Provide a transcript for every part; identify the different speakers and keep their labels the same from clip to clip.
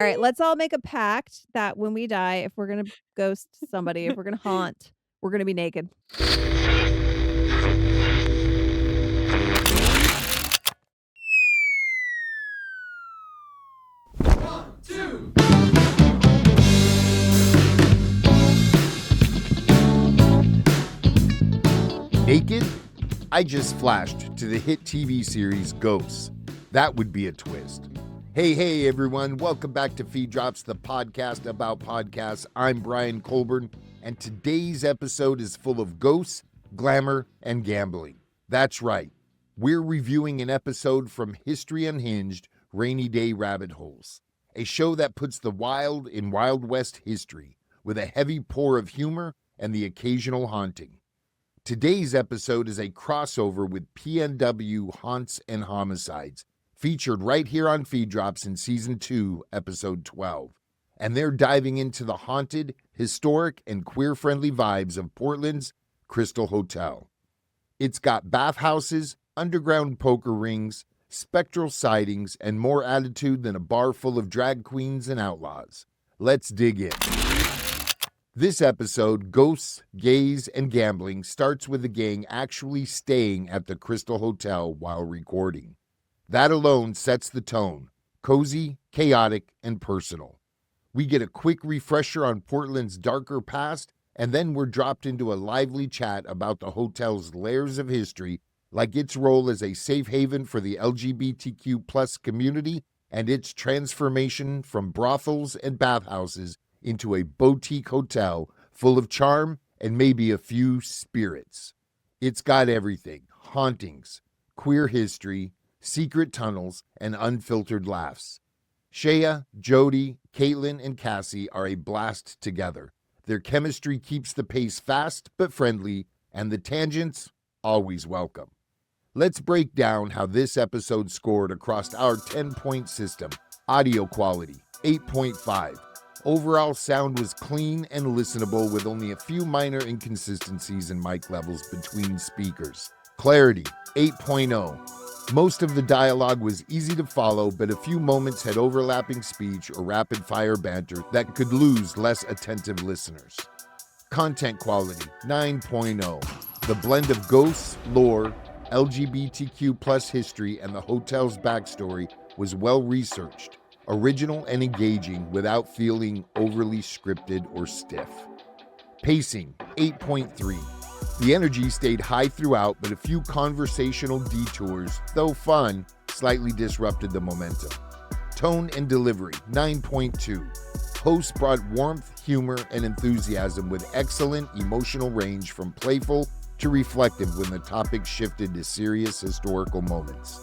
Speaker 1: All right, let's all make a pact that when we die, if we're gonna ghost somebody, if we're gonna haunt, we're gonna be naked.
Speaker 2: Naked? I just flashed to the hit TV series Ghosts. That would be a twist. Hey, everyone. Welcome back to Feed Drops, the podcast about podcasts. I'm Brian Colburn, and today's episode is full of ghosts, glamour, and gambling. That's right. We're reviewing an episode from History Unhinged, Rainy Day Rabbit Holes, a show that puts the wild in Wild West history with a heavy pour of humor and the occasional haunting. Today's episode is a crossover with PNW Haunts and Homicides, featured right here on Feed Drops in Season 2, Episode 12. And they're diving into the haunted, historic, and queer-friendly vibes of Portland's Crystal Hotel. It's got bathhouses, underground poker rings, spectral sightings, and more attitude than a bar full of drag queens and outlaws. Let's dig in. This episode, Ghosts, Gays, and Gambling, starts with the gang actually staying at the Crystal Hotel while recording. That alone sets the tone, cozy, chaotic, and personal. We get a quick refresher on Portland's darker past, and then we're dropped into a lively chat about the hotel's layers of history, like its role as a safe haven for the LGBTQ+ community and its transformation from brothels and bathhouses into a boutique hotel full of charm and maybe a few spirits. It's got everything: hauntings, queer history, secret tunnels, and unfiltered laughs. Shea, Jody, Caitlin, and Cassie are a blast together. Their chemistry keeps the pace fast but friendly, and the tangents always welcome. Let's break down how this episode scored across our 10-point system. Audio quality, 8.5. Overall sound was clean and listenable with only a few minor inconsistencies in mic levels between speakers. Clarity, 8.0. Most of the dialogue was easy to follow, but a few moments had overlapping speech or rapid-fire banter that could lose less attentive listeners. Content quality, 9.0. The blend of ghosts, lore, LGBTQ+ history, and the hotel's backstory was well-researched, original, and engaging without feeling overly scripted or stiff. Pacing, 8.3. The energy stayed high throughout, but a few conversational detours, though fun, slightly disrupted the momentum. Tone and delivery, 9.2. Hosts brought warmth, humor, and enthusiasm with excellent emotional range from playful to reflective when the topic shifted to serious historical moments.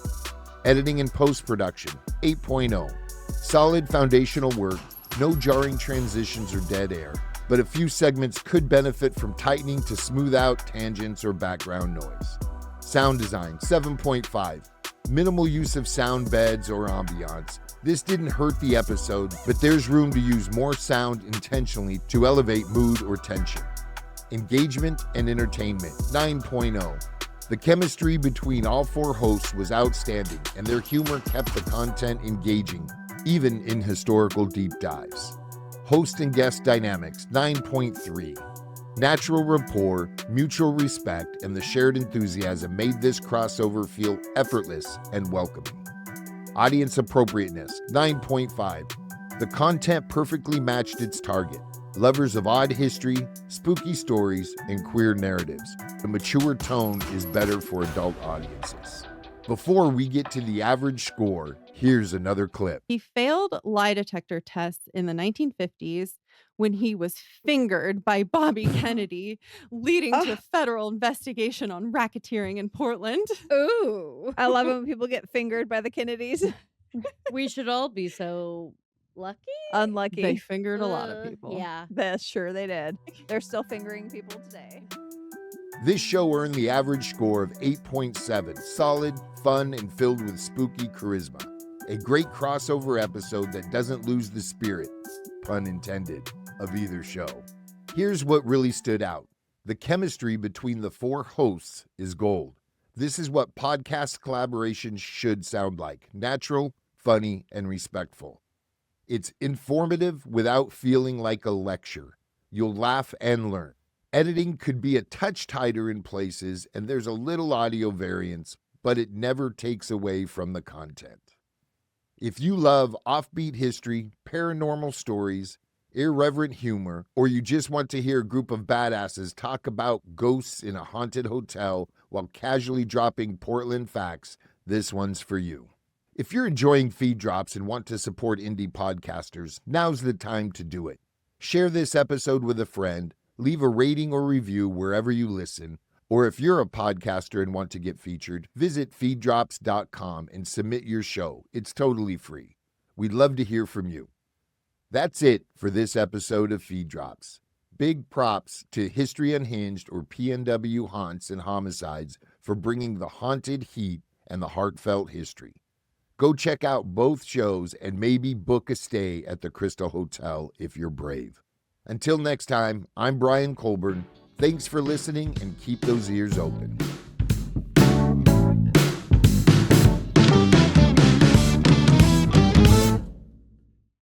Speaker 2: Editing and post-production, 8.0. Solid foundational work, no jarring transitions or dead air, but a few segments could benefit from tightening to smooth out tangents or background noise. Sound design, 7.5. Minimal use of sound beds or ambiance. This didn't hurt the episode, but there's room to use more sound intentionally to elevate mood or tension. Engagement and entertainment, 9.0. The chemistry between all four hosts was outstanding, and their humor kept the content engaging, even in historical deep dives. Host and guest dynamics, 9.3. Natural rapport, mutual respect, and the shared enthusiasm made this crossover feel effortless and welcoming. Audience appropriateness, 9.5. The content perfectly matched its target. Lovers of odd history, spooky stories, and queer narratives. The mature tone is better for adult audiences. Before we get to the average score, here's another clip.
Speaker 1: He failed lie detector tests in the 1950s when he was fingered by Bobby Kennedy, leading to a federal investigation on racketeering in Portland.
Speaker 3: Ooh.
Speaker 1: I love it when people get fingered by the Kennedys.
Speaker 3: We should all be so lucky.
Speaker 1: Unlucky. They fingered a lot of people.
Speaker 3: Yeah.
Speaker 1: That's sure they did. They're still fingering people today.
Speaker 2: This show earned the average score of 8.7, solid, fun, and filled with spooky charisma. A great crossover episode that doesn't lose the spirit, pun intended, of either show. Here's what really stood out. The chemistry between the four hosts is gold. This is what podcast collaborations should sound like: natural, funny, and respectful. It's informative without feeling like a lecture. You'll laugh and learn. Editing could be a touch tighter in places, and there's a little audio variance, but it never takes away from the content. If you love offbeat history, paranormal stories, irreverent humor, or you just want to hear a group of badasses talk about ghosts in a haunted hotel while casually dropping Portland facts, this one's for you. If you're enjoying Feed Drops and want to support indie podcasters, now's the time to do it. Share this episode with a friend, leave a rating or review wherever you listen, or if you're a podcaster and want to get featured, visit feeddrops.com and submit your show. It's totally free. We'd love to hear from you. That's it for this episode of Feed Drops. Big props to History Unhinged, or PNW Haunts and Homicides, for bringing the haunted heat and the heartfelt history. Go check out both shows and maybe book a stay at the Crystal Hotel if you're brave. Until next time, I'm Brian Colburn. Thanks for listening and keep those ears open.